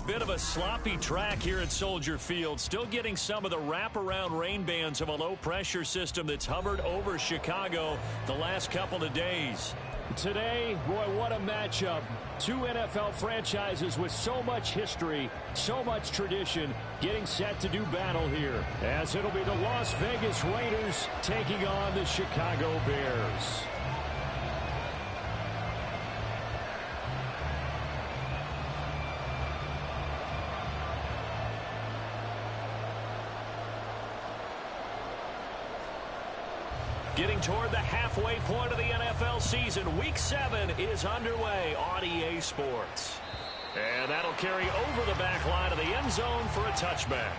bit of a sloppy track here at Soldier Field. Still getting some of the wraparound rain bands of a low-pressure system that's hovered over Chicago the last couple of days. Today, boy, what a matchup. Two NFL franchises with so much history, so much tradition, getting set to do battle here. As it'll be the Las Vegas Raiders taking on the Chicago Bears. Getting toward the halfway point of the NFL season, Week 7 is underway on EA Sports. And that'll carry over the back line of the end zone for a touchback.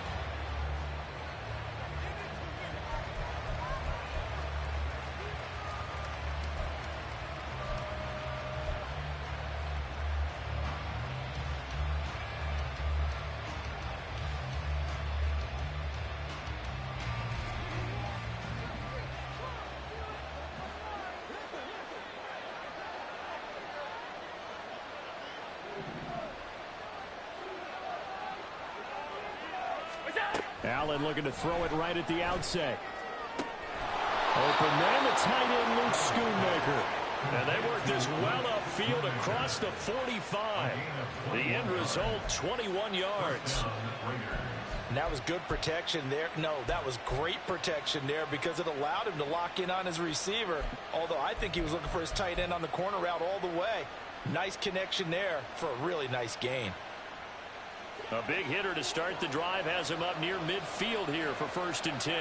Allen looking to throw it right at the outset. Open man, the tight end, Luke Schoonmaker. And they work this well upfield across the 45. The end result, 21 yards. And that was good protection there. No, that was great protection there because it allowed him to lock in on his receiver. Although I think he was looking for his tight end on the corner route all the way. Nice connection there for a really nice gain. A big hitter to start the drive has him up near midfield here for 1st and 10.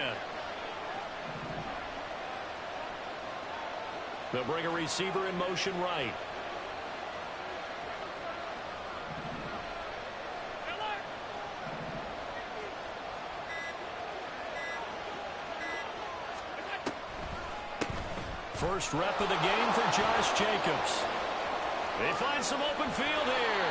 They'll bring a receiver in motion right. First rep of the game for Josh Jacobs. They find some open field here.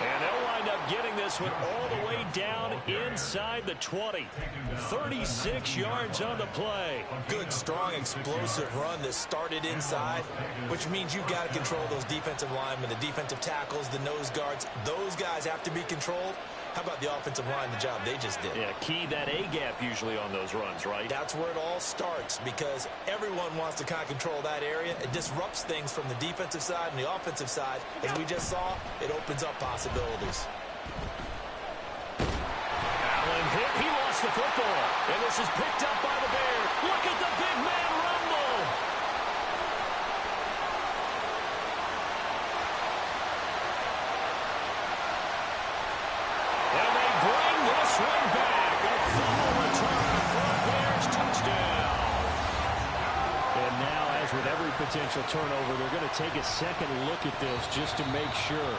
And they'll wind up getting this one all the way down inside the 20. 36 yards on the play. Good, strong, explosive run that started inside, which means you've got to control those defensive linemen, the defensive tackles, the nose guards. Those guys have to be controlled. How about the offensive line, the job they just did? Yeah, key that A-gap usually on those runs, right? That's where it all starts because everyone wants to kind of control that area. It disrupts things from the defensive side and the offensive side. As we just saw, it opens up possibilities. Allen hit. He lost the football. And this is picked up by the Bears. Look at the big man rumble. And they bring this one back. A fumble return for a Bears touchdown. And now, as with every potential turnover, they're going to take a second look at this just to make sure.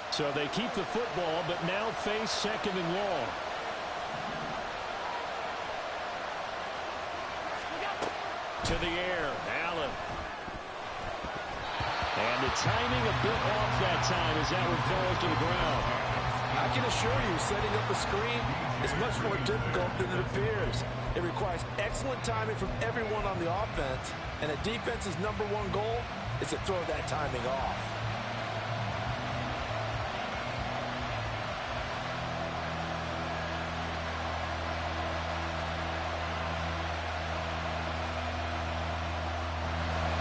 So they keep the football, but now face 2nd and long. To the air, Allen. And the timing a bit off that time as that one falls to the ground. I can assure you, setting up a screen is much more difficult than it appears. It requires excellent timing from everyone on the offense, and a defense's #1 goal is to throw that timing off.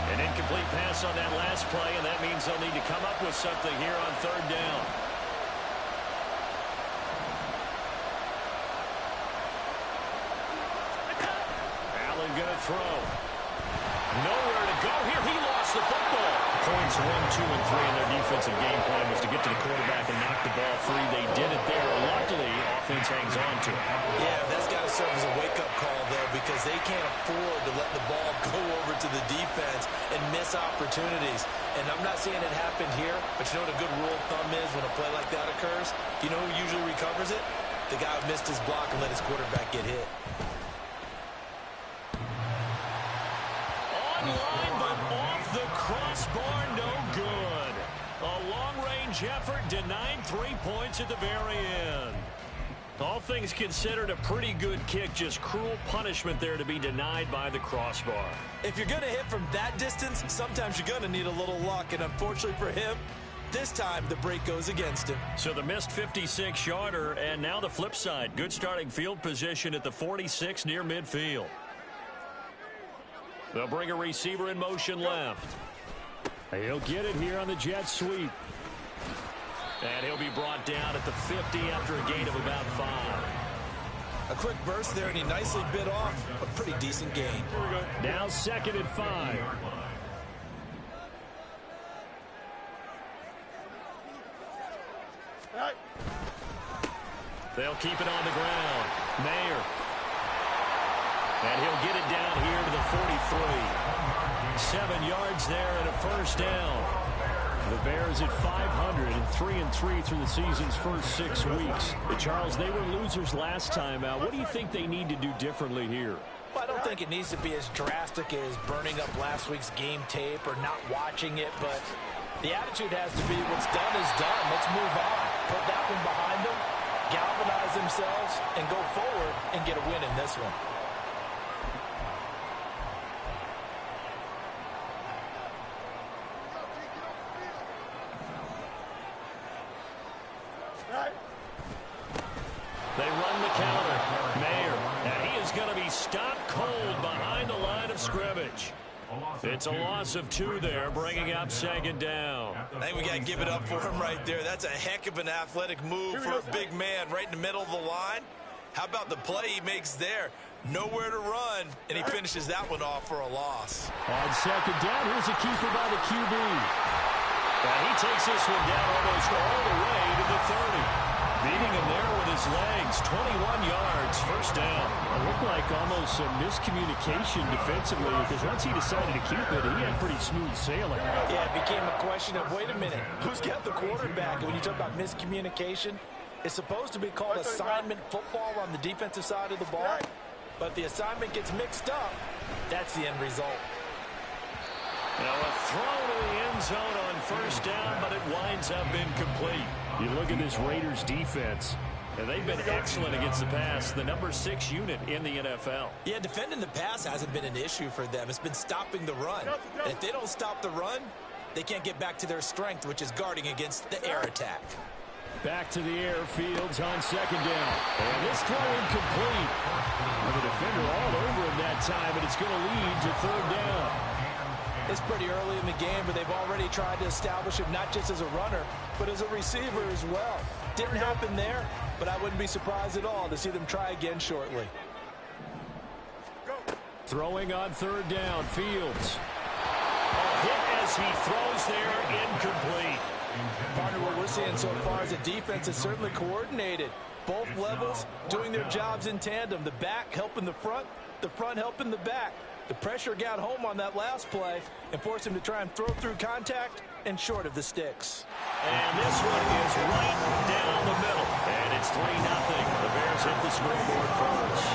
An incomplete pass on that last play, and that means they'll need to come up with something here on 3rd down. Allen going to throw. Nowhere to go here. He lost the football. Points 1, 2, and 3 in their defensive game plan was to get to the quarterback and knock the ball free. They did it there. Luckily, offense hangs on to it. Yeah, that's got to serve as a wake-up call, though, because they can't afford to let the ball go over to the defense and miss opportunities. And I'm not saying it happened here, but you know what a good rule of thumb is when a play like that occurs? You know who usually recovers it? The guy who missed his block and let his quarterback get hit. Online, but off the crossbar, no good. A long-range effort denied 3 points at the very end. All things considered, a pretty good kick. Just cruel punishment there to be denied by the crossbar. If you're going to hit from that distance, sometimes you're going to need a little luck. And unfortunately for him, this time the break goes against him. So the missed 56-yarder, and now the flip side. Good starting field position at the 46 near midfield. They'll bring a receiver in motion left. He'll get it here on the jet sweep. And he'll be brought down at the 50 after a gain of about 5. A quick burst there, and he nicely bit off a pretty decent gain. Now 2nd and 5. They'll keep it on the ground. Mayer. And he'll get it down here to the 43. 7 yards there and a first down. The Bears at 500 and 3-3 through the season's first 6 weeks. Charles, they were losers last time out. What do you think they need to do differently here? Well, I don't think it needs to be as drastic as burning up last week's game tape or not watching it, but the attitude has to be what's done is done. Let's move on. Put that one behind them, galvanize themselves, and go forward and get a win in this one. They run the counter. Mayer. And he is going to be stopped cold behind the line of scrimmage. It's a loss of 2 there, bringing up 2nd down. I think we got to give it up for him right there. That's a heck of an athletic move for a big man right in the middle of the line. How about the play he makes there? Nowhere to run, and he finishes that one off for a loss. On 2nd down, here's a keeper by the QB. And he takes this one down almost all the way to the 30. Beating him there with his legs, 21 yards, first down. It looked like almost some miscommunication defensively because once he decided to keep it, he had pretty smooth sailing. Yeah, it became a question of, wait a minute, who's got the quarterback? And when you talk about miscommunication, it's supposed to be called assignment football on the defensive side of the ball. But if the assignment gets mixed up, that's the end result. Now a throw to the end zone on first down, but it winds up incomplete. You look at this Raiders defense, and they've been excellent against the pass, the number 6 unit in the NFL. Yeah, defending the pass hasn't been an issue for them. It's been stopping the run. And if they don't stop the run, they can't get back to their strength, which is guarding against the air attack. Back to the air, Fields on 2nd down. And this throw incomplete. With a defender all over him that time, and it's going to lead to 3rd down. It's pretty early in the game, but they've already tried to establish him not just as a runner, but as a receiver as well. Didn't happen there, but I wouldn't be surprised at all to see them try again shortly. Throwing on 3rd down, Fields. A hit as he throws there, incomplete. Partner, what we're seeing so far is a defense is certainly coordinated. Both levels doing their jobs in tandem. The back helping the front helping the back. The pressure got home on that last play and forced him to try and throw through contact and short of the sticks. And this one is right down the middle. And it's 3-0. The Bears hit the scoreboard first.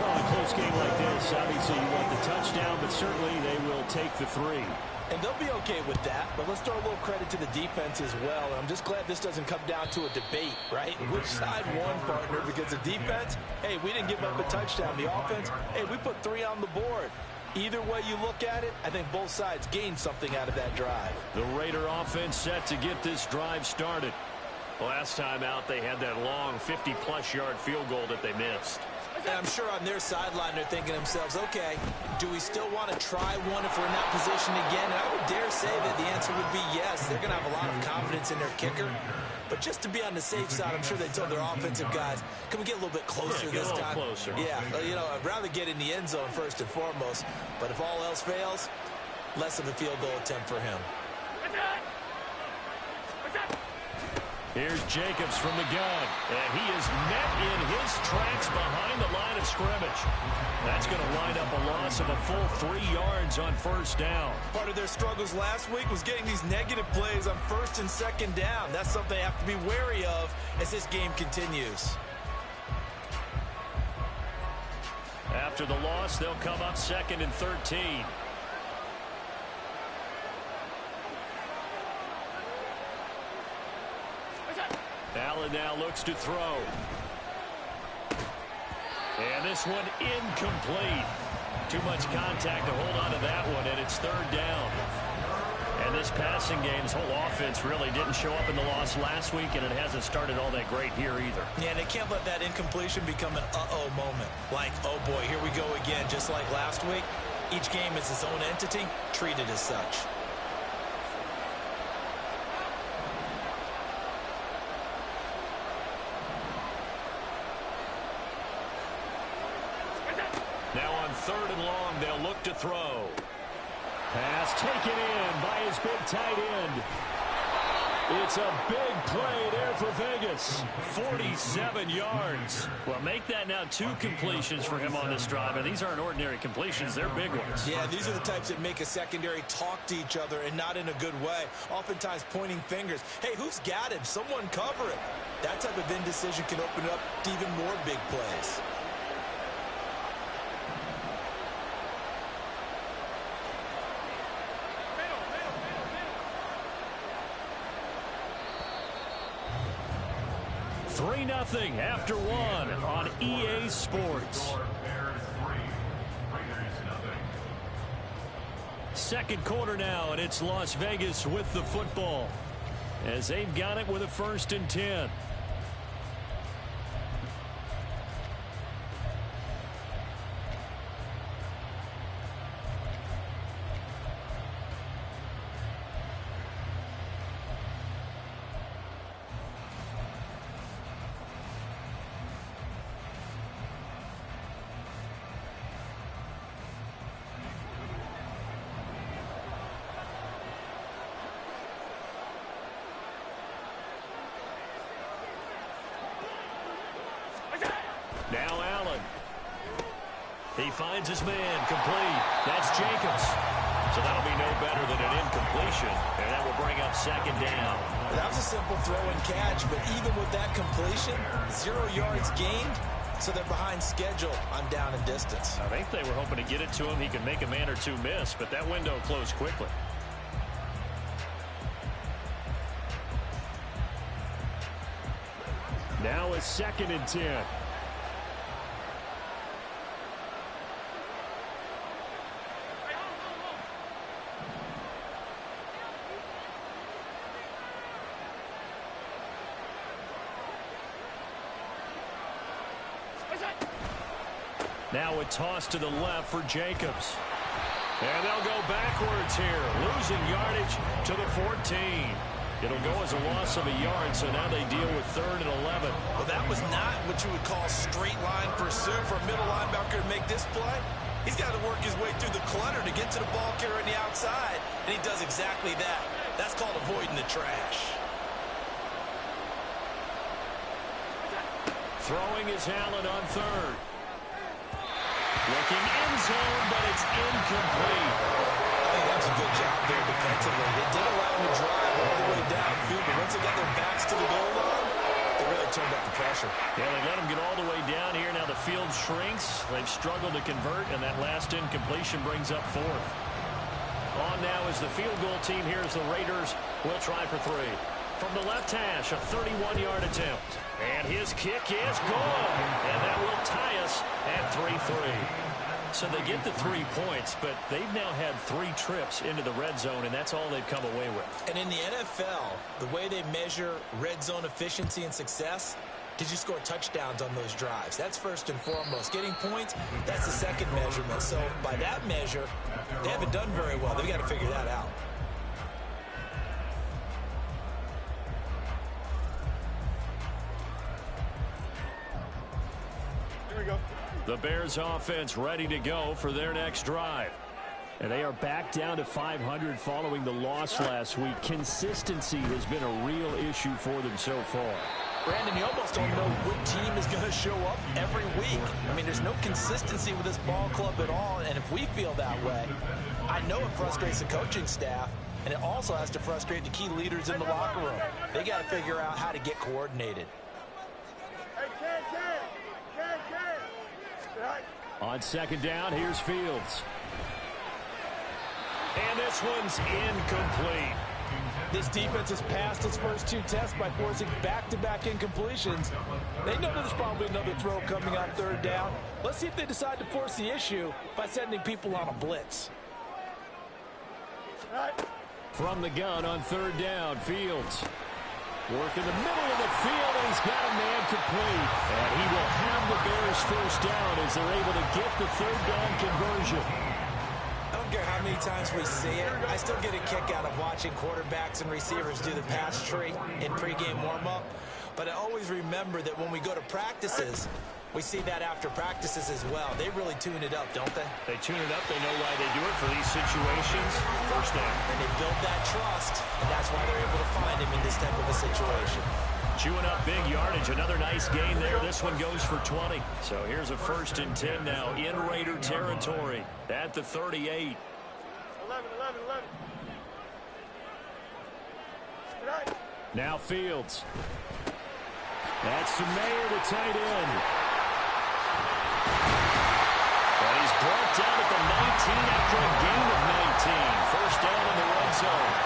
Well, in a close game like this, obviously you want the touchdown, but certainly they will take the 3. And they'll be okay with that, but let's throw a little credit to the defense as well. And I'm just glad this doesn't come down to a debate, right? Which side won, partner? Because the defense, hey, we didn't give up a touchdown. The offense, hey, we put 3 on the board. Either way you look at it, I think both sides gained something out of that drive. The Raider offense set to get this drive started. Last time out, they had that long 50-plus yard field goal that they missed. And I'm sure on their sideline they're thinking to themselves, okay, do we still want to try one if we're in that position again? And I would dare say that the answer would be yes. They're going to have a lot of confidence in their kicker. But just to be on the safe side, I'm sure they told their offensive guys, can we get a little bit closer this time? Closer. Yeah, you know, I'd rather get in the end zone first and foremost. But if all else fails, less of a field goal attempt for him. Here's Jacobs from the gun, and he is met in his tracks behind the line of scrimmage. That's going to wind up a loss of a full 3 yards on first down. Part of their struggles last week was getting these negative plays on 1st and 2nd down. That's something they have to be wary of as this game continues. After the loss, they'll come up 2nd and 13. Allen now looks to throw. And this one incomplete. Too much contact to hold on to that one, and it's third down. And this passing game's whole offense really didn't show up in the loss last week, and it hasn't started all that great here either. Yeah, and they can't let that incompletion become an uh-oh moment. Like, oh boy, here we go again, just like last week. Each game is its own entity, treated as such. Now on third and long, they'll look to throw. Pass taken in by his big tight end. It's a big play there for Vegas. 47 yards. Well, make that now 2 completions for him on this drive. And these aren't ordinary completions. They're big ones. Yeah, these are the types that make a secondary talk to each other and not in a good way. Oftentimes pointing fingers. Hey, who's got him? Someone cover it. That type of indecision can open up to even more big plays. Nothing after one on EA Sports. Second quarter now, and it's Las Vegas with the football as they've got it with a 1st and 10. Now Allen. He finds his man, complete. That's Jacobs. So that'll be no better than an incompletion, and that will bring up 2nd down. That was a simple throw and catch, but even with that completion, 0 yards gained, so they're behind schedule on down and distance. I think they were hoping to get it to him. He could make a man or two miss, but that window closed quickly. Now it's 2nd and 10. Now a toss to the left for Jacobs. And they'll go backwards here, losing yardage to the 14. It'll go as a loss of a yard, so now they deal with 3rd and 11. Well, that was not what you would call straight line pursuit for a middle linebacker to make this play. He's got to work his way through the clutter to get to the ball carrier on the outside, and he does exactly that. That's called avoiding the trash. Throwing is Allen on 3rd. Looking end zone, but it's incomplete. I think that was a good job there defensively. They did allow him to drive all the way downfield, but once they got their backs to the goal line, they really turned up the pressure. Yeah, they let him get all the way down here. Now the field shrinks. They've struggled to convert, and that last incompletion brings up 4th. On now is the field goal team here as the Raiders will try for 3. From the left hash, a 31-yard attempt. And his kick is good. And that will tie us at 3-3. So they get the 3 points, but they've now had 3 trips into the red zone, and that's all they've come away with. And in the NFL, the way they measure red zone efficiency and success, did you score touchdowns on those drives? That's first and foremost. Getting points, that's the second measurement. So by that measure, they haven't done very well. They've got to figure that out. The Bears offense ready to go for their next drive. And they are back down to 500 following the loss last week. Consistency has been a real issue for them so far. Brandon, you almost don't know what team is going to show up every week. I mean, there's no consistency with this ball club at all, and if we feel that way, I know it frustrates the coaching staff, and it also has to frustrate the key leaders in the locker room. They got to figure out how to get coordinated. On 2nd down, here's Fields. And this one's incomplete. This defense has passed its first 2 tests by forcing back-to-back incompletions. They know there's probably another throw coming on 3rd down. Let's see if they decide to force the issue by sending people on a blitz. From the gun on 3rd down, Fields. Work in the middle of the field, and he's got a man complete. And he will have the Bears first down as they're able to get the 3rd down conversion. I don't care how many times we see it. I still get a kick out of watching quarterbacks and receivers do the pass tree in pregame warm-up. But I always remember that when we go to practices, we see that after practices as well. They really tune it up, don't they? They tune it up. They know why they do it for these situations. First down. And they build that trust, and that's why they're able to find him in this type of a situation. Chewing up big yardage. Another nice gain there. This one goes for 20. So here's a 1st and 10 now in Raider territory at the 38. 11. Now Fields. That's Mayer, the tight end. And he's brought down at the 19 after a gain of 19. First down in the red zone.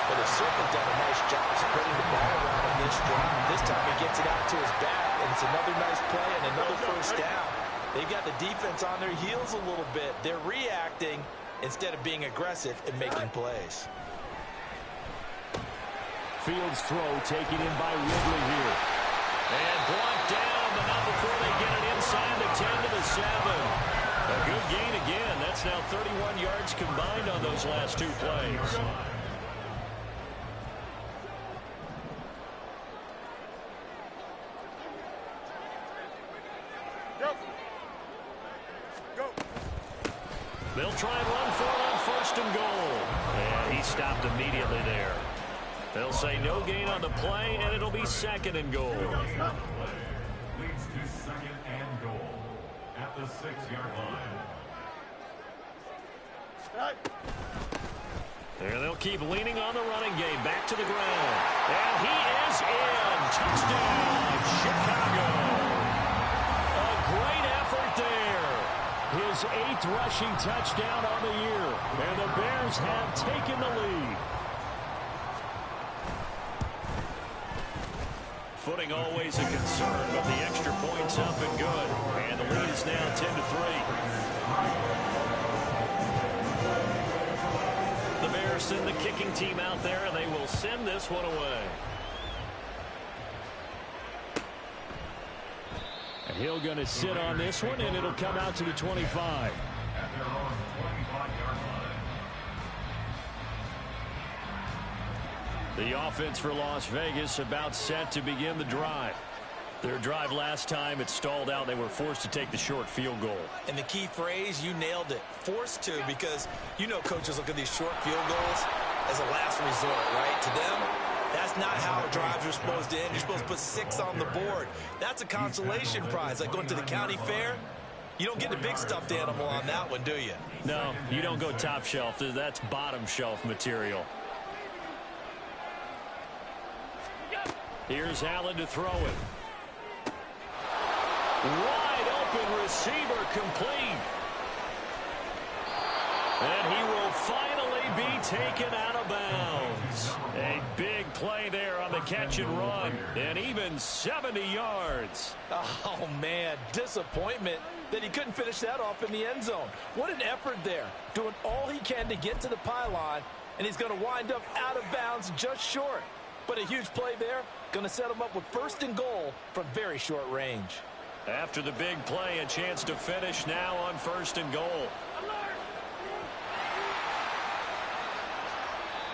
But they've certainly done a nice job spreading the ball around on this drive. This time he gets it out to his back, and it's another nice play and another first down. They've got the defense on their heels a little bit. They're reacting instead of being aggressive and making plays. Fields throw taken in by Ridley here. And brought down, but not before they get it inside the 10 to the 7. A good gain again. That's now 31 yards combined on those last 2 plays. They'll try and run for it on 1st and goal. And he stopped immediately there. They'll say no gain on the play, and it'll be 2nd and goal. Leads to 2nd and goal at the 6-yard line. There they'll keep leaning on the running game. Back to the ground. And he is in. Touchdown, Chicago. A great effort there. His 8th rushing touchdown on the year. And the Bears have taken the lead. Footing always a concern, but the extra point's up and good. And the lead is now 10-3. The Bears send the kicking team out there, and they will send this one away. And he'll going to sit on this one, and it'll come out to the 25. At their own 25-yard line. The offense for Las Vegas about set to begin the drive. Their drive last time, it stalled out. They were forced to take the short field goal. And the key phrase, you nailed it. Forced to, because you know coaches look at these short field goals as a last resort, right? To them, that's not how drives are supposed to end. You're supposed to put 6 on the board. That's a consolation prize, like going to the county fair. You don't get the big stuffed animal on that one, do you? No, you don't go top shelf. That's bottom shelf material. Here's Allen to throw it. Wide open receiver complete. And he will finally be taken out of bounds. A big play there on the catch and run. And even 70 yards. Oh, man, disappointment that he couldn't finish that off in the end zone. What an effort there, doing all he can to get to the pylon, and he's going to wind up out of bounds just short. But a huge play there, going to set him up with 1st and goal from very short range. After the big play, a chance to finish now on 1st and goal.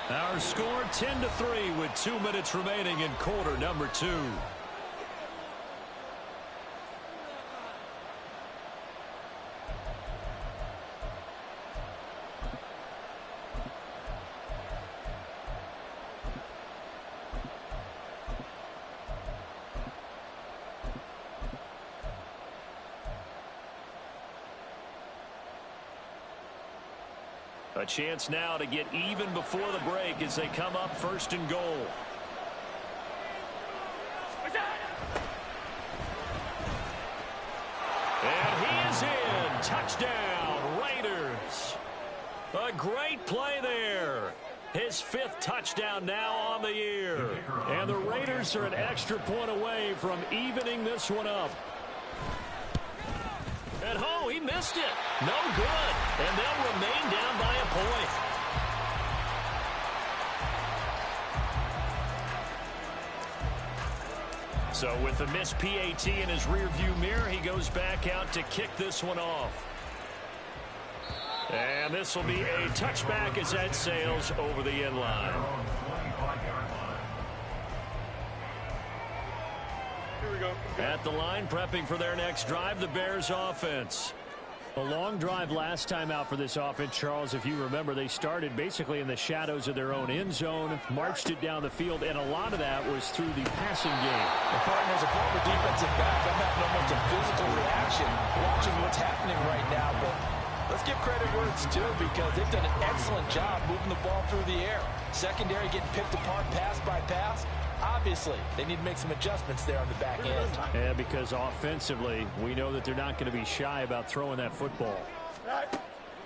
Our score 10-3 with 2 minutes remaining in quarter number 2. A chance now to get even before the break as they come up 1st and goal. And he is in. Touchdown, Raiders. A great play there. His 5th touchdown now on the year. And the Raiders are an extra point away from evening this one up. And oh, he missed it. No good. And they'll remain down by a point. So with the missed PAT in his rearview mirror, he goes back out to kick this one off. And this will be a touchback as that sails over the end line. Here we go. At the line, prepping for their next drive, the Bears offense. A long drive last time out for this offense, Charles. If you remember, they started basically in the shadows of their own end zone, marched it down the field, and a lot of that was through the passing game. The partner, as a former defensive back, I'm having almost a physical reaction watching what's happening right now. But let's give credit where it's due, because they've done an excellent job moving the ball through the air. Secondary getting picked apart pass by pass. Obviously, they need to make some adjustments there on the back end. Yeah, because offensively, we know that they're not going to be shy about throwing that football.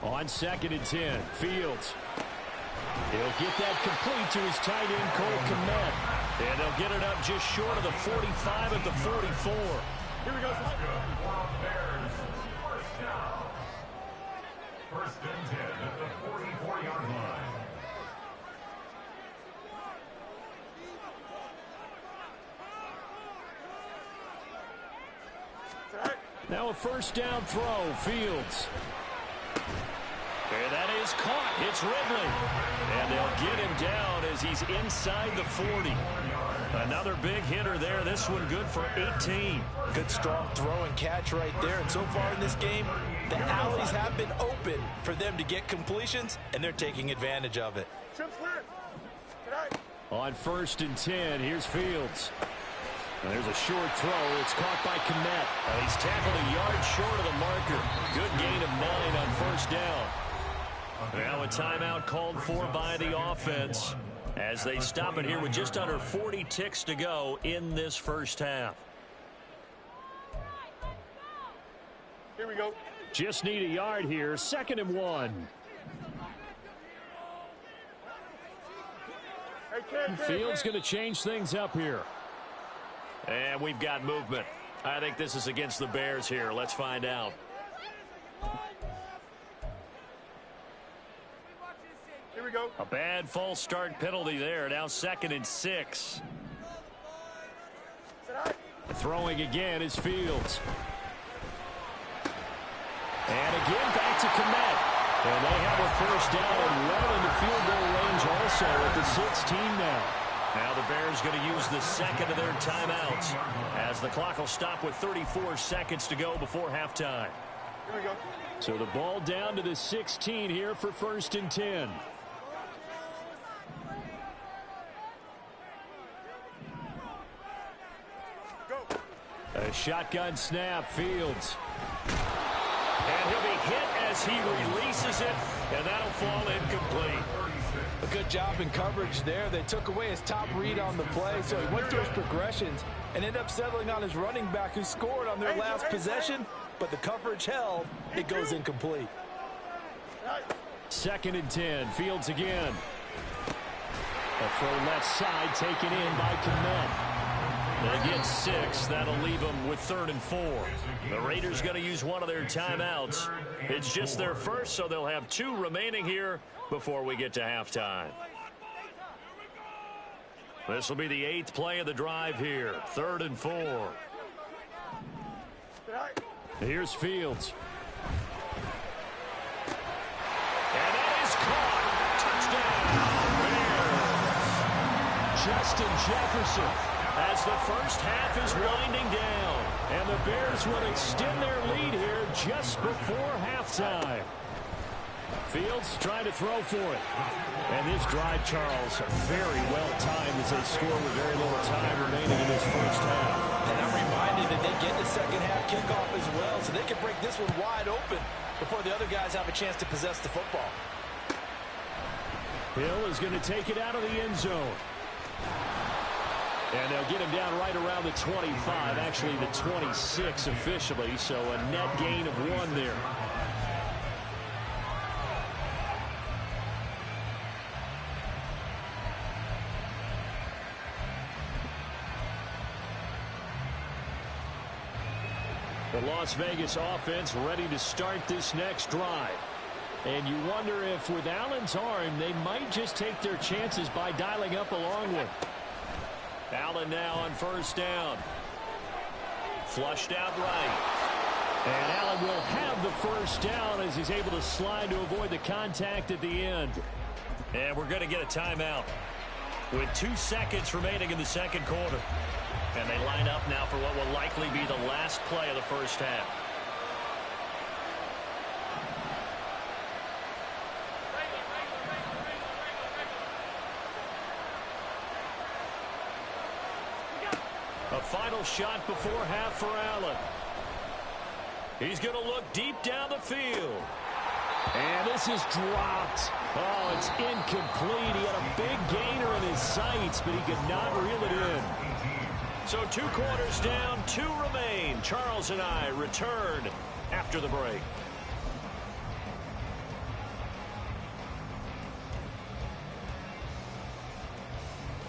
On 2nd and 10, Fields. He'll get that complete to his tight end, Cole Kmet. And they'll get it up just short of the 45 at the 44. Here we go. Bears, first down. 1st and 10 at the 44-yard line. Now a 1st down throw, Fields. And that is caught. It's Ridley. And they'll get him down as he's inside the 40. Another big hitter there. This one good for 18. Good strong throw and catch right there. And so far in this game, the alleys have been open for them to get completions, and they're taking advantage of it. On 1st and 10, here's Fields. And there's a short throw. It's caught by Kmet. He's tackled a yard short of the marker. Good gain of 9 on 1st down. Now a timeout called for by the offense as they stop it here with just under 40 ticks to go in this 1st half. Here we go. Just need a yard here. 2nd and 1. Fields going to change things up here. And we've got movement. I think this is against the Bears here. Let's find out. Here we go. A bad false start penalty there. Now 2nd and 6. Throwing again is Fields. And again back to Kmet. And they have a 1st down and well into field goal range also at the 16 now. Now the Bears going to use the 2nd of their timeouts as the clock will stop with 34 seconds to go before halftime. Here we go. So the ball down to the 16 here for 1st and 10. Go. A shotgun snap, Fields. And he'll be hit as he releases it, and that'll fall incomplete. A good job in coverage there. They took away his top read on the play, so he went through his progressions and ended up settling on his running back who scored on their last possession, but the coverage held. It goes incomplete. 2nd and 10. Fields again. A throw left side taken in by Kmet. They get 6. That'll leave them with 3rd and 4. The Raiders going to use one of their timeouts. It's just their first, so they'll have 2 remaining here before we get to halftime. This will be the 8th play of the drive here. 3rd and 4. Here's Fields. And that is caught. Touchdown. Bears. Justin Jefferson as the 1st half is winding down. And the Bears will extend their lead here just before halftime. Fields trying to throw for it. And this drive, Charles, very well timed as they score with very little time remaining in this 1st half. And I'm reminded that they get the 2nd half kickoff as well, so they can break this one wide open before the other guys have a chance to possess the football. Hill is going to take it out of the end zone. And they'll get him down right around the 25, actually the 26 officially, so a net gain of 1 there. The Las Vegas offense ready to start this next drive. And you wonder if with Allen's arm, they might just take their chances by dialing up a long one. Allen now on first down. Flushed out right. And Allen will have the first down as he's able to slide to avoid the contact at the end. And we're going to get a timeout with 2 seconds remaining in the second quarter. And they line up now for what will likely be the last play of the first half. A final shot before half for Allen. He's going to look deep down the field. And this is dropped. Oh, it's incomplete. He had a big gainer in his sights, but he could not reel it in. So 2 quarters down, 2 remain. Charles and I return after the break.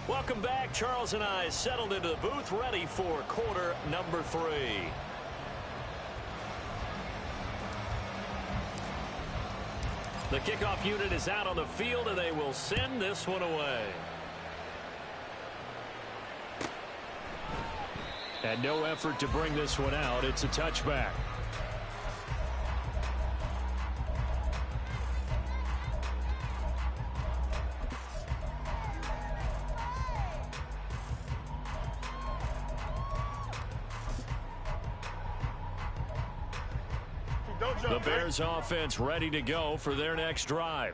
Welcome back. Charles and I settled into the booth, ready for quarter number 3. The kickoff unit is out on the field, and they will send this one away. And no effort to bring this one out. It's a touchback. The Bears offense ready to go for their next drive.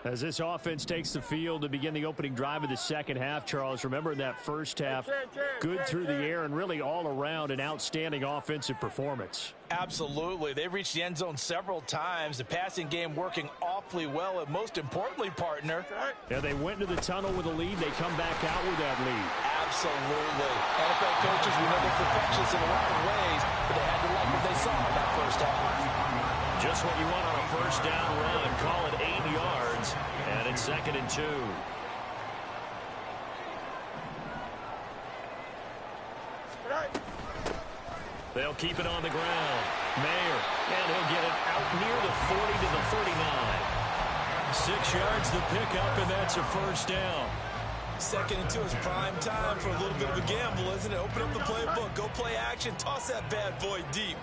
As this offense takes the field to begin the opening drive of the second half, Charles, remember that first half, good through the air and really all around an outstanding offensive performance. Absolutely. They reached the end zone several times. The passing game working awfully well, and most importantly, partner. Yeah, they went into the tunnel with a lead. They come back out with that lead. Absolutely. NFL coaches, we know they're perfectionists in a lot of ways, but they had to like what they saw in that first half. Just what you want on a first down run. Call it 8 yards, and it's 2nd and 2. They'll keep it on the ground. Mayer, and he'll get it out near the 40 to the 39. 6 yards the pickup, and that's a first down. 2nd and 2 is prime time for a little bit of a gamble, isn't it? Open up the playbook, go play action, toss that bad boy deep.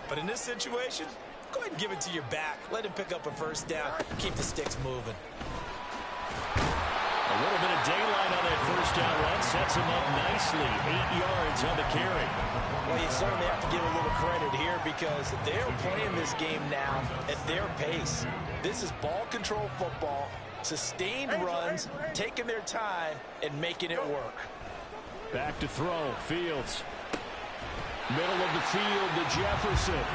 But in this situation, go ahead and give it to your back. Let him pick up a first down. Keep the sticks moving. A little bit of daylight on that first down run sets him up nicely. 8 yards on the carry. Well, you certainly have to give a little credit here because they're playing this game now at their pace. This is ball control football, sustained runs, taking their time, and making it work. Back to throw. Fields. Middle of the field to Jefferson.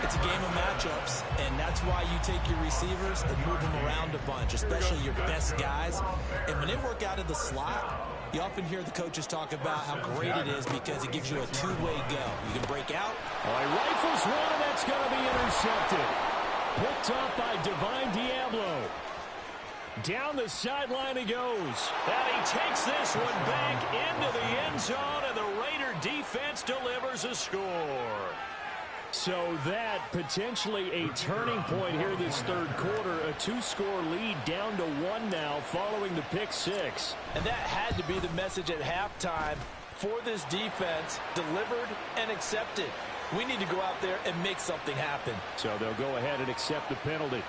It's a game of matchups, and that's why you take your receivers and move them around a bunch, especially your best guys. And when they work out of the slot, you often hear the coaches talk about how great it is because it gives you a two-way go. You can break out. Oh, he rifles one, and that's going to be intercepted. Picked up by Divine Diablo. Down the sideline he goes. And he takes this one back into the end zone, and the Raider defense delivers a score. So that potentially a turning point here this third quarter. A 2-score lead down to 1 now following the pick 6. And that had to be the message at halftime for this defense. Delivered and accepted. We need to go out there and make something happen. So they'll go ahead and accept the penalty.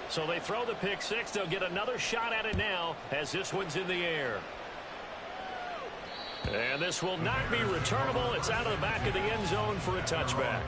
So they throw the pick 6. They'll get another shot at it now as this one's in the air. And this will not be returnable. It's out of the back of the end zone for a touchback.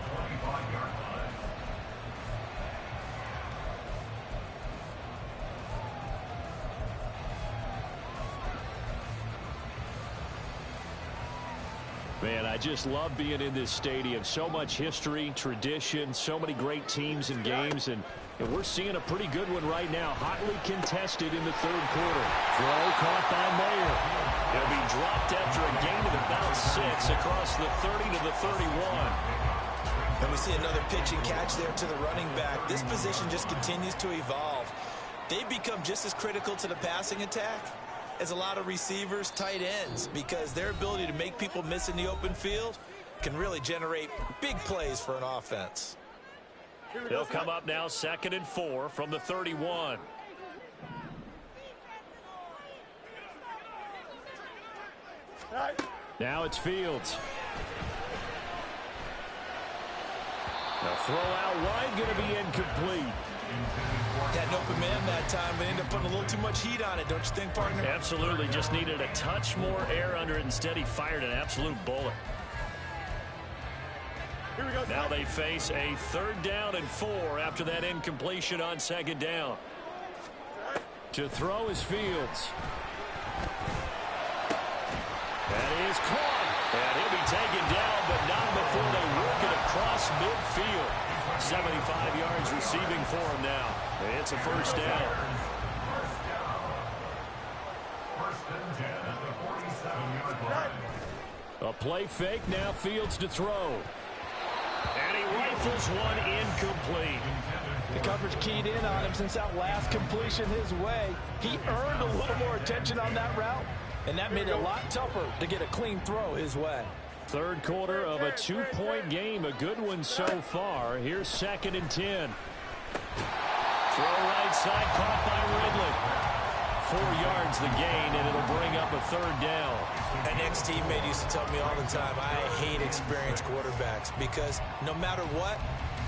Man, I just love being in this stadium. So much history, tradition, so many great teams and games, and we're seeing a pretty good one right now. Hotly contested in the third quarter. Throw caught by Mayer. He'll be dropped after a gain of about 6 across the 30 to the 31. And we see another pitch and catch there to the running back. This position just continues to evolve. They've become just as critical to the passing attack is a lot of receivers, tight ends, because their ability to make people miss in the open field can really generate big plays for an offense. They'll come up now 2nd and 4 from the 31. Now it's Fields. The throw out wide going to be incomplete. Had an open man that time, but ended up putting a little too much heat on it, don't you think, partner? Absolutely. Just needed a touch more air under it. Instead, he fired an absolute bullet. Now they face a 3rd down and 4 after that incompletion on 2nd down. To throw is Fields. That is caught. And he'll be taken down, but not before they work it across midfield. 75 yards receiving for him now. It's a 1st down. First and 10 at the 47-yard line. A play fake, now Fields to throw. And he rifles one incomplete. The coverage keyed in on him since that last completion his way. He earned a little more attention on that route, and that made it a lot tougher to get a clean throw his way. 3rd quarter of a 2-point game. A good one so far. Here's 2nd and 10. Throw right side, caught by Ridley. 4 yards the gain, and it'll bring up a 3rd down. An ex-teammate used to tell me all the time, I hate experienced quarterbacks because no matter what,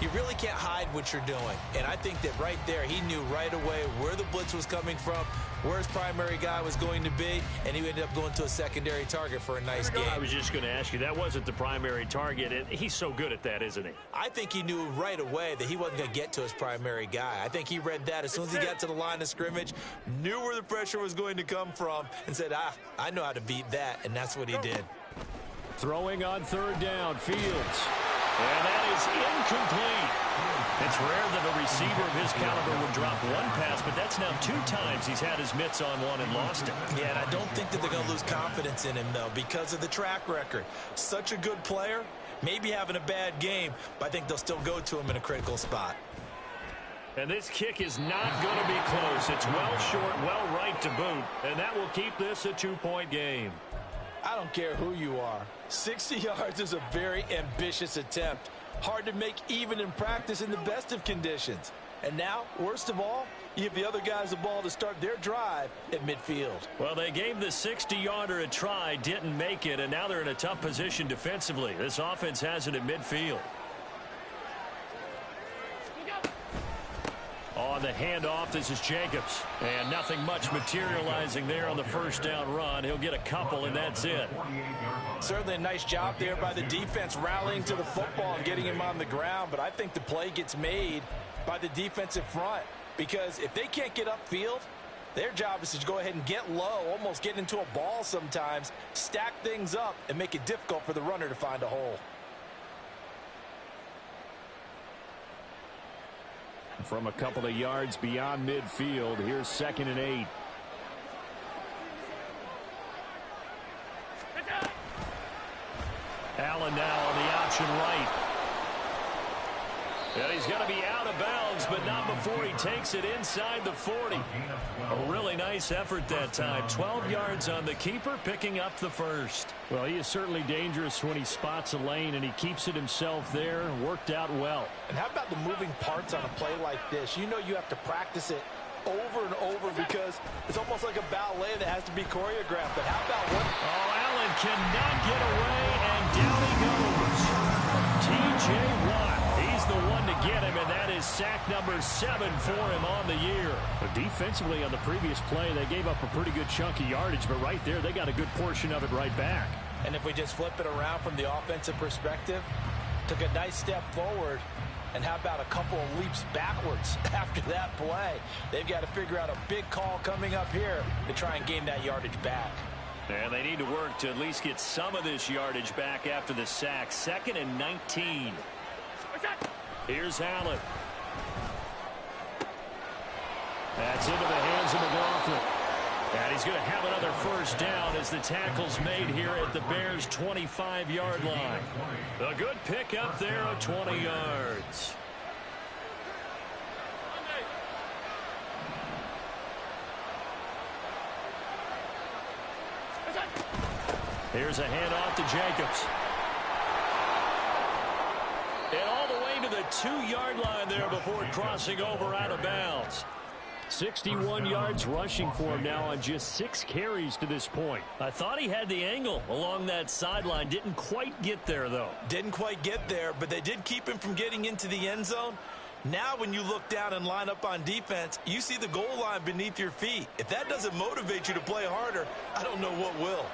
you really can't hide what you're doing. And I think that right there, he knew right away where the blitz was coming from, where his primary guy was going to be, and he ended up going to a secondary target for a nice game. I was just going to ask you, that wasn't the primary target, and he's so good at that, isn't he? I think he knew right away that he wasn't going to get to his primary guy. I think he read that as soon as he got to the line of scrimmage, knew where the pressure was going to come from, and said, I know how to beat that, and that's what he did. Throwing on 3rd down, Fields. And that is incomplete. It's rare that a receiver of his caliber would drop one pass, but that's now 2 times he's had his mitts on one and lost it. Yeah, and I don't think that they're going to lose confidence in him, though, because of the track record. Such a good player, maybe having a bad game, but I think they'll still go to him in a critical spot. And this kick is not going to be close. It's well short, well right to boot, and that will keep this a 2-point game. I don't care who you are. 60 yards is a very ambitious attempt. Hard to make even in practice in the best of conditions. And now, worst of all, you give the other guys the ball to start their drive at midfield. Well, they gave the 60-yarder a try, didn't make it, and now they're in a tough position defensively. This offense has it at midfield. On the handoff, this is Jacobs. And nothing much materializing there on the 1st down run. He'll get a couple, and that's it. Certainly a nice job there by the defense rallying to the football and getting him on the ground. But I think the play gets made by the defensive front. Because if they can't get upfield, their job is to go ahead and get low, almost get into a ball sometimes, stack things up, and make it difficult for the runner to find a hole. From a couple of yards beyond midfield, here's 2nd and 8. Allen now on the option right. And he's going to be out of bounds, but not before he takes it inside the 40. A really nice effort that time. 12 yards on the keeper, picking up the 1st. Well, he is certainly dangerous when he spots a lane, and he keeps it himself there. Worked out well. And how about the moving parts on a play like this? You know you have to practice it over and over because it's almost like a ballet that has to be choreographed. But how about what? Oh, Allen cannot get away, and down he goes. T.J. Watt. He's the one to get him, and that is sack number 7 for him on the year. But defensively on the previous play, they gave up a pretty good chunk of yardage, but right there, they got a good portion of it right back. And if we just flip it around from the offensive perspective, took a nice step forward, and how about a couple of leaps backwards after that play? They've got to figure out a big call coming up here to try and gain that yardage back. And they need to work to at least get some of this yardage back after the sack. 2nd and 19. Here's Allen. That's into the hands of McLaughlin. And he's going to have another 1st down as the tackle's made here at the Bears' 25-yard line. A good pickup there of 20 yards. Here's a handoff to Jacobs. And all the way to the 2-yard line there before crossing over out of bounds. 61 yards rushing for him now on just 6 carries to this point. I thought he had the angle along that sideline. Didn't quite get there, though. Didn't quite get there, but they did keep him from getting into the end zone. Now when you look down and line up on defense, you see the goal line beneath your feet. If that doesn't motivate you to play harder, I don't know what will.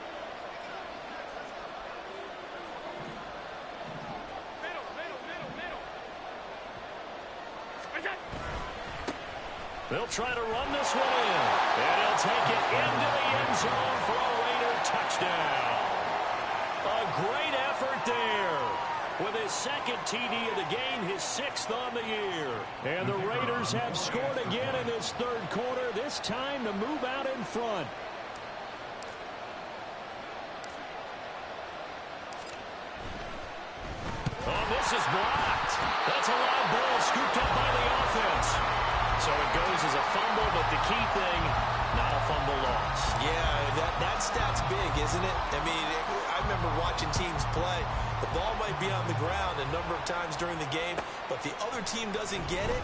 They'll try to run this one in. And he'll take it into the end zone for a Raider touchdown. A great effort there. With his second TD of the game, his 6th on the year. And the Raiders have scored again in this third quarter, this time to move out in front. Oh, this is blocked. That's a loud ball scooped up by the offense. So it goes as a fumble, but the key thing, not a fumble loss. Yeah, that stat's big, isn't it? I mean, I remember watching teams play. The ball might be on the ground a number of times during the game, but the other team doesn't get it.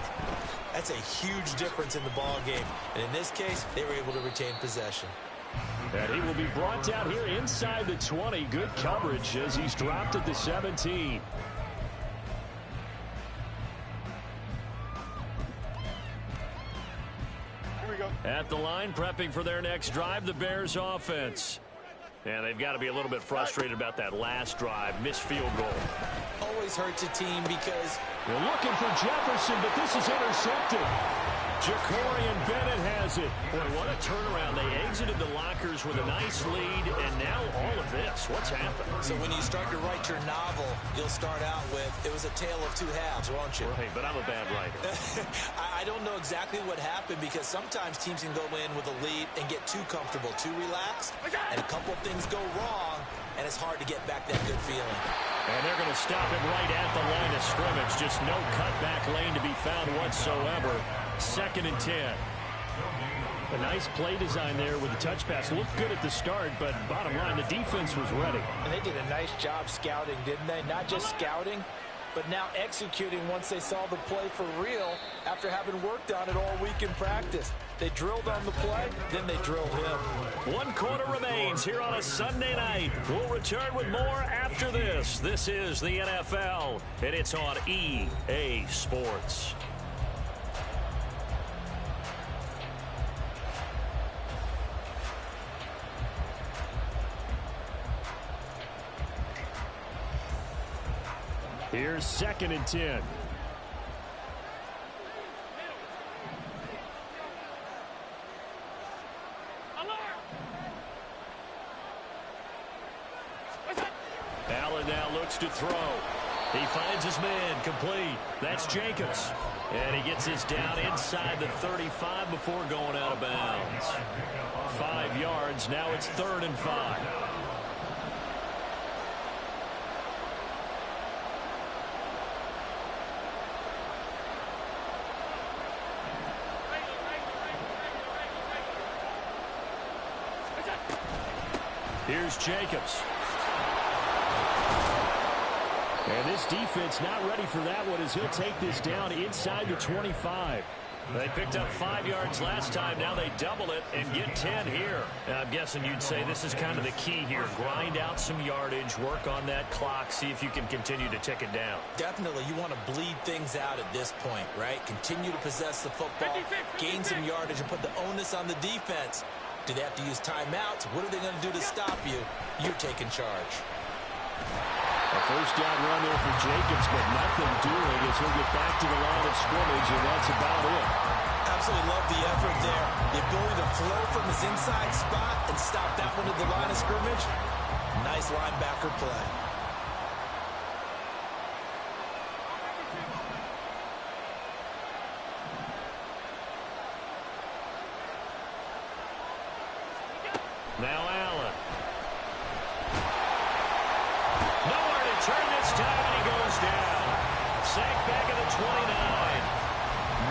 That's a huge difference in the ball game. And in this case, they were able to retain possession. And he will be brought down here inside the 20. Good coverage as he's dropped at the 17. At the line, prepping for their next drive, the Bears offense. And they've got to be a little bit frustrated about that last drive, missed field goal. Always hurts a team because they're looking for Jefferson, but this is intercepted. Jacorian Bennett has it. Boy, what a turnaround. They exited the lockers with a nice lead, and now all of this. What's happened? So when you start to write your novel, you'll start out with, it was a tale of 2 halves, won't you? Right, but I'm a bad writer. I don't know exactly what happened because sometimes teams can go in with a lead and get too comfortable, too relaxed, and a couple things go wrong, and it's hard to get back that good feeling. And they're going to stop him right at the line of scrimmage. Just no cutback lane to be found whatsoever. 2nd and 10. A nice play design there with the touch pass. Looked good at the start, but bottom line, the defense was ready. And they did a nice job scouting, didn't they? Not just scouting, but now executing once they saw the play for real after having worked on it all week in practice. They drilled on the play, then they drilled him. 1 quarter remains here on a Sunday night. We'll return with more after this. This is the NFL, and it's on EA Sports. Here's 2nd and 10. Allen now looks to throw. He finds his man complete. That's Jacobs. And he gets his down inside the 35 before going out of bounds. 5 yards. Now it's 3rd and 5. Here's Jacobs. And this defense not ready for that one as he'll take this down inside the 25. They picked up 5 yards last time. Now they double it and get 10 here. And I'm guessing you'd say this is kind of the key here. Grind out some yardage, work on that clock, see if you can continue to tick it down. Definitely, you want to bleed things out at this point, right? Continue to possess the football, gain some yardage, and put the onus on the defense. Do they have to use timeouts? What are they going to do to stop you? You're taking charge. A 1st down run there for Jacobs, but nothing doing as he'll get back to the line of scrimmage, and that's about it. Absolutely love the effort there. The ability to flow from his inside spot and stop that one at the line of scrimmage. Nice linebacker play. Now Allen. Nowhere to turn this time, and he goes down. Sacked back at the 29.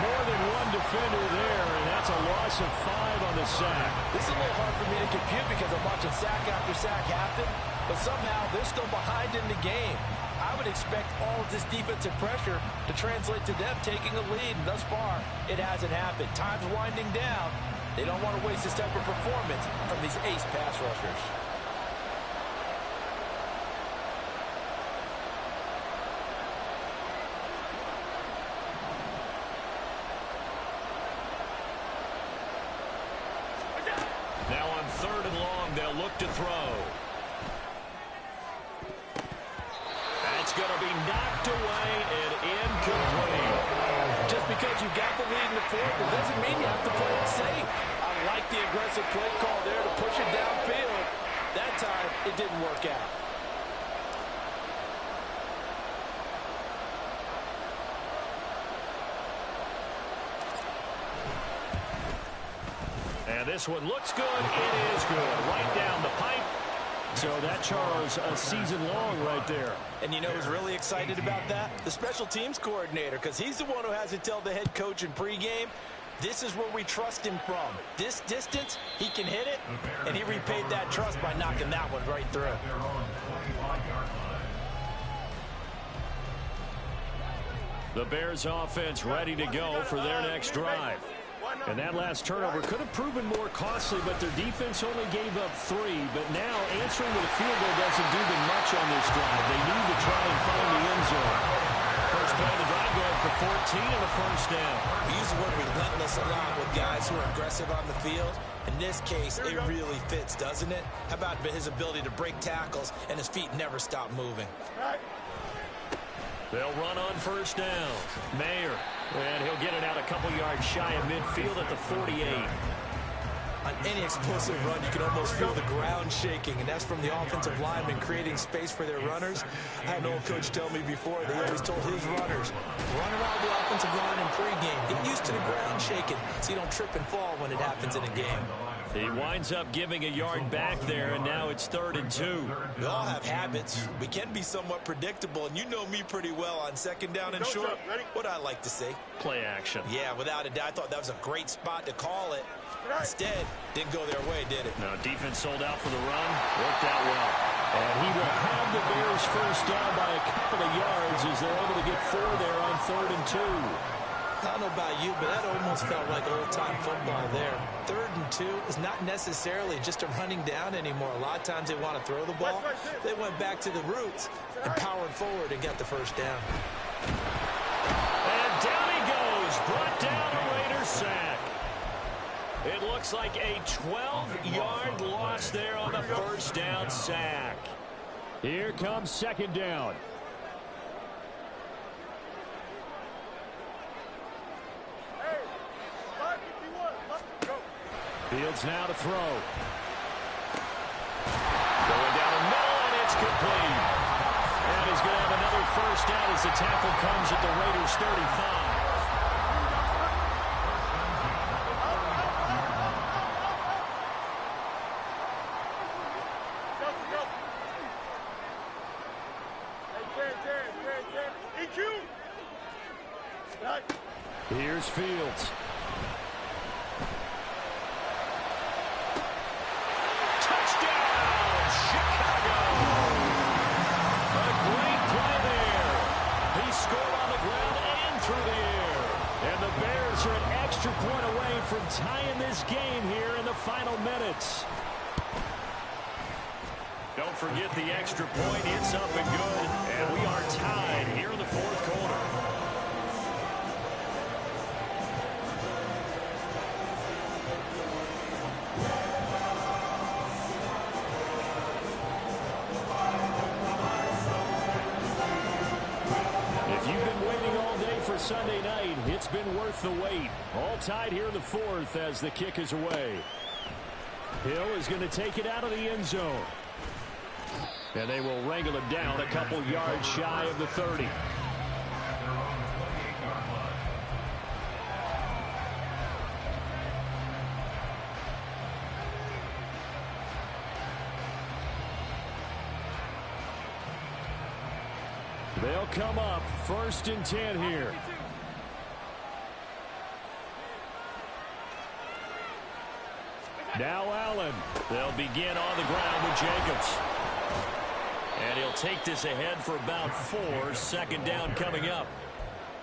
More than one defender there, and that's a loss of 5 on the sack. This is a little hard for me to compute because I'm watching sack after sack happen, but somehow they're still behind in the game. I would expect all of this defensive pressure to translate to them taking a lead, and thus far, it hasn't happened. Time's winding down. They don't want to waste this type of performance from these ace pass rushers. Now on 3rd and long, they'll look to throw. That's going to be knocked away and incomplete. Just because you got the lead in the 4th, it doesn't mean you have to play it safe. I like the aggressive play call there to push it downfield. That time, it didn't work out. And this one looks good. It is good. Right down the pipe. So that, Charles, a season long right there. And you know who's really excited about that? The special teams coordinator, because he's the one who has to tell the head coach in pregame, this is where we trust him from. This distance, he can hit it, and he repaid that trust by knocking that one right through. The Bears offense ready to go for their next drive. And that last turnover could have proven more costly, but their defense only gave up 3. But now answering with a field goal doesn't do them much on this drive. They need to try and find the end zone. First play of the drive going for 14 and a first down. We use the word relentless a lot with guys who are aggressive on the field. In this case, it really fits, doesn't it? How about his ability to break tackles and his feet never stop moving? They'll run on first down. Mayer. And he'll get it out a couple yards shy of midfield at the 48. On any explosive run, you can almost feel the ground shaking, and that's from the offensive linemen creating space for their runners. I had an old coach tell me before, they always told his runners, run around the offensive line in pregame. Get used to the ground shaking so you don't trip and fall when it happens in a game. He winds up giving a yard back there, and now it's 3rd and 2. We all have habits. We can be somewhat predictable, and you know me pretty well on 2nd down and short. What I like to say? Play action. Yeah, without a doubt. I thought that was a great spot to call it. Instead, didn't go their way, did it? No, defense sold out for the run. Worked out well. And he will have the Bears first down by a couple of yards as they're able to get 4 there on 3rd and 2. I don't know about you, but that almost felt like old-time football there. 3rd and 2 is not necessarily just a running down anymore. A lot of times they want to throw the ball. They went back to the roots and powered forward and got the first down. And down he goes. Brought down a Raider sack. It looks like a 12-yard loss there on the first down sack. Here comes 2nd down. Fields now to throw. Going down the middle, and it's complete. And he's going to have another first down as the tackle comes at the Raiders' 35. Here's Fields. Touchdown, Chicago! A great play there. He scored on the ground and through the air. And the Bears are an extra point away from tying this game here in the final minutes. Don't forget the extra point. It's up and good. And we are tied here in the 4th quarter. Sunday night, it's been worth the wait. All tied here in the 4th as the kick is away. Hill is going to take it out of the end zone. And they will wrangle it down a couple yards shy of the 30. They'll come up 1st and 10 here. Now Allen. They'll begin on the ground with Jacobs. And he'll take this ahead for about 4. Second down coming up.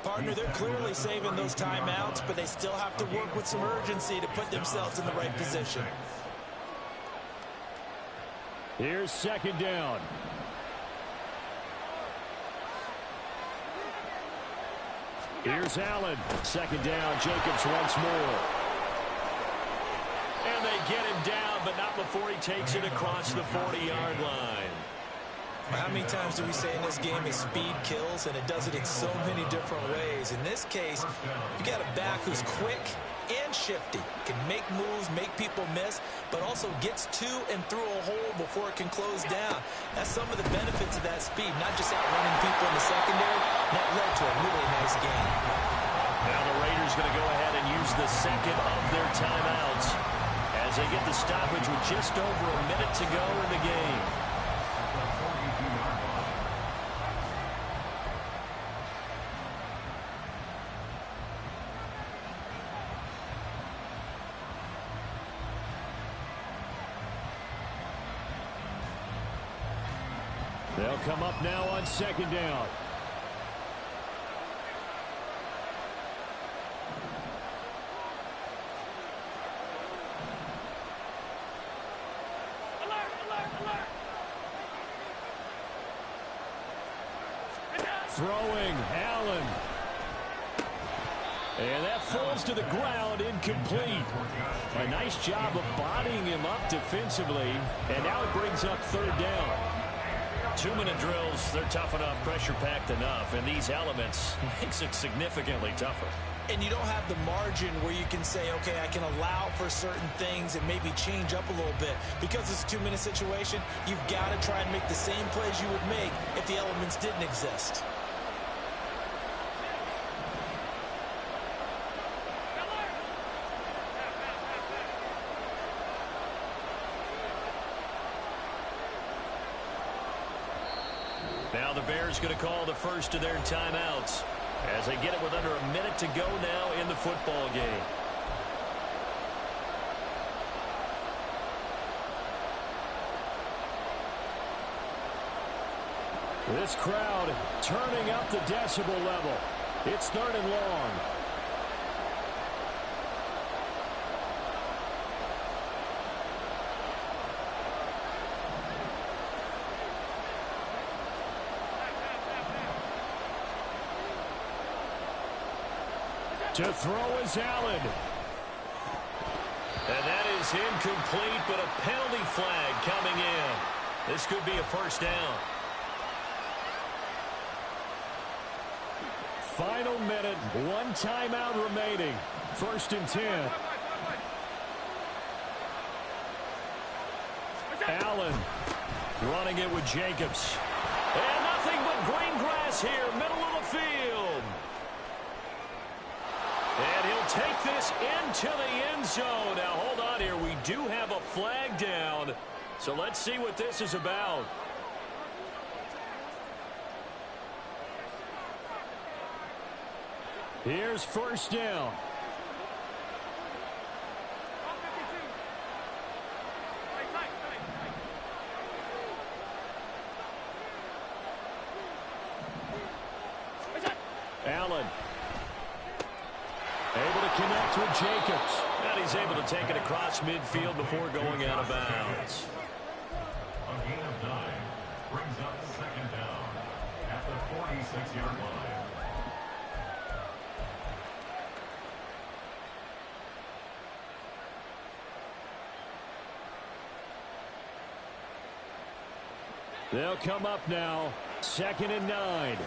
Partner, they're clearly saving those timeouts, but they still have to work with some urgency to put themselves in the right position. Here's second down. Here's Allen. Second down, Jacobs once more. And they get him down, but not before he takes it across the 40-yard line. How many times do we say in this game is speed kills, and it does it in so many different ways. In this case, you got a back who's quick and shifty, can make moves, make people miss, but also gets to and through a hole before it can close down. That's some of the benefits of that speed, not just outrunning people in the secondary. That led to a really nice game. Now the Raiders going to go ahead and use the second of their timeouts as they get the stoppage with just over a minute to go in the game. They'll come up now on second down. Throwing, Allen. And that falls to the ground, incomplete. A nice job of bodying him up defensively. And now it brings up third down. 2-minute drills, they're tough enough, pressure-packed enough, and these elements makes it significantly tougher. And you don't have the margin where you can say, okay, I can allow for certain things and maybe change up a little bit. Because it's a 2-minute situation, you've got to try and make the same plays you would make if the elements didn't exist. Now the Bears going to call the first of their timeouts as they get it with under a minute to go now in the football game. This crowd turning up the decibel level. It's third and long. To throw is Allen. And that is incomplete, but a penalty flag coming in. This could be a first down. Final minute, 1 timeout remaining. First and 10. Allen running it with Jacobs. And nothing but green grass here, middle of the field. And he'll take this into the end zone. Now, hold on here. We do have a flag down. So let's see what this is about. Here's first down. Allen. Able to connect with Jacobs. And he's able to take it across midfield before going out of bounds. A gain of 9 brings up second down at the 46-yard line. They'll come up now, 2nd and 9.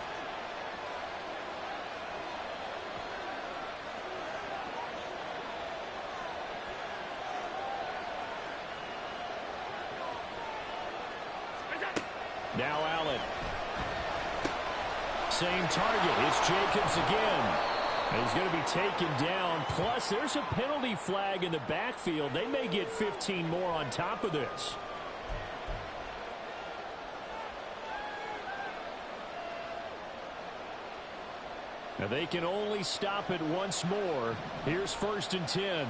Now Allen. Same target. It's Jacobs again. He's going to be taken down. Plus, there's a penalty flag in the backfield. They may get 15 more on top of this. Now they can only stop it once more. Here's 1st and 10.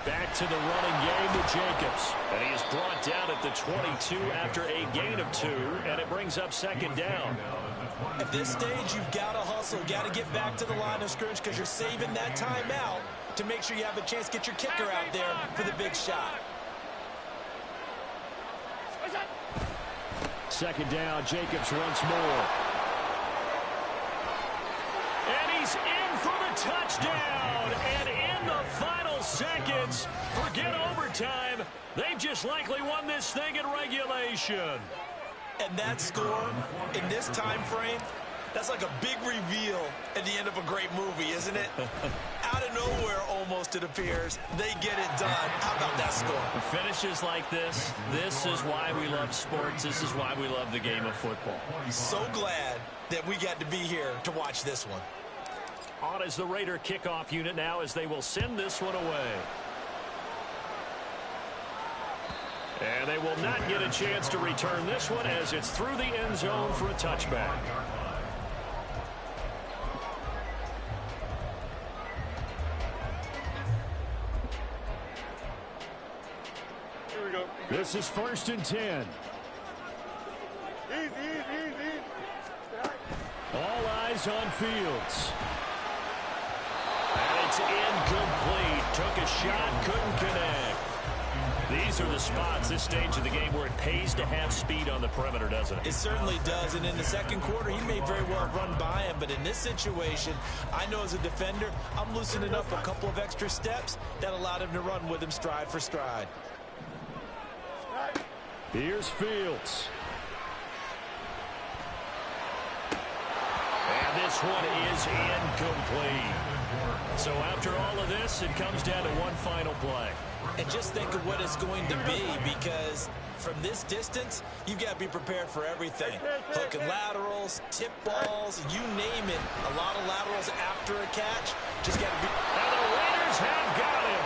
Back to the running game to Jacobs. And he is brought down at the 22 after a gain of 2, and it brings up second down. At this stage, you've got to hustle. You've got to get back to the line of scrimmage because you're saving that timeout to make sure you have a chance to get your kicker out there for the big shot. Second down, Jacobs once more. And he's in for the touchdown. And in the final seconds, forget overtime. They've just likely won this thing in regulation. And that score in this time frame, that's like a big reveal at the end of a great movie, isn't it? Out of nowhere, almost, it appears, they get it done. How about that score? Finishes like this is why we love sports. This is why we love the game of football. So glad that we got to be here to watch this one. On is the Raider kickoff unit now as they will send this one away. And they will not get a chance to return this one as it's through the end zone for a touchback. Here we go. This is 1st and 10. Easy. All eyes on Fields. And it's incomplete. Took a shot, couldn't connect. These are the spots, this stage of the game, where it pays to have speed on the perimeter, doesn't it? It certainly does, and in the second quarter, he may very well run by him, but in this situation, I know as a defender, I'm loosening up a couple of extra steps that allowed him to run with him stride for stride. Here's Fields. And this one is incomplete. So after all of this, it comes down to one final play. And just think of what it's going to be, because from this distance, you've got to be prepared for everything. Hook and laterals, tip balls, you name it. A lot of laterals after a catch. Just got to be... And the Raiders have got him.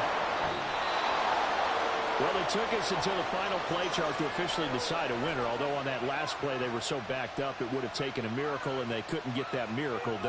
Well, it took us until the final play, Charles, to officially decide a winner. Although on that last play they were so backed up, it would have taken a miracle, and they couldn't get that miracle done.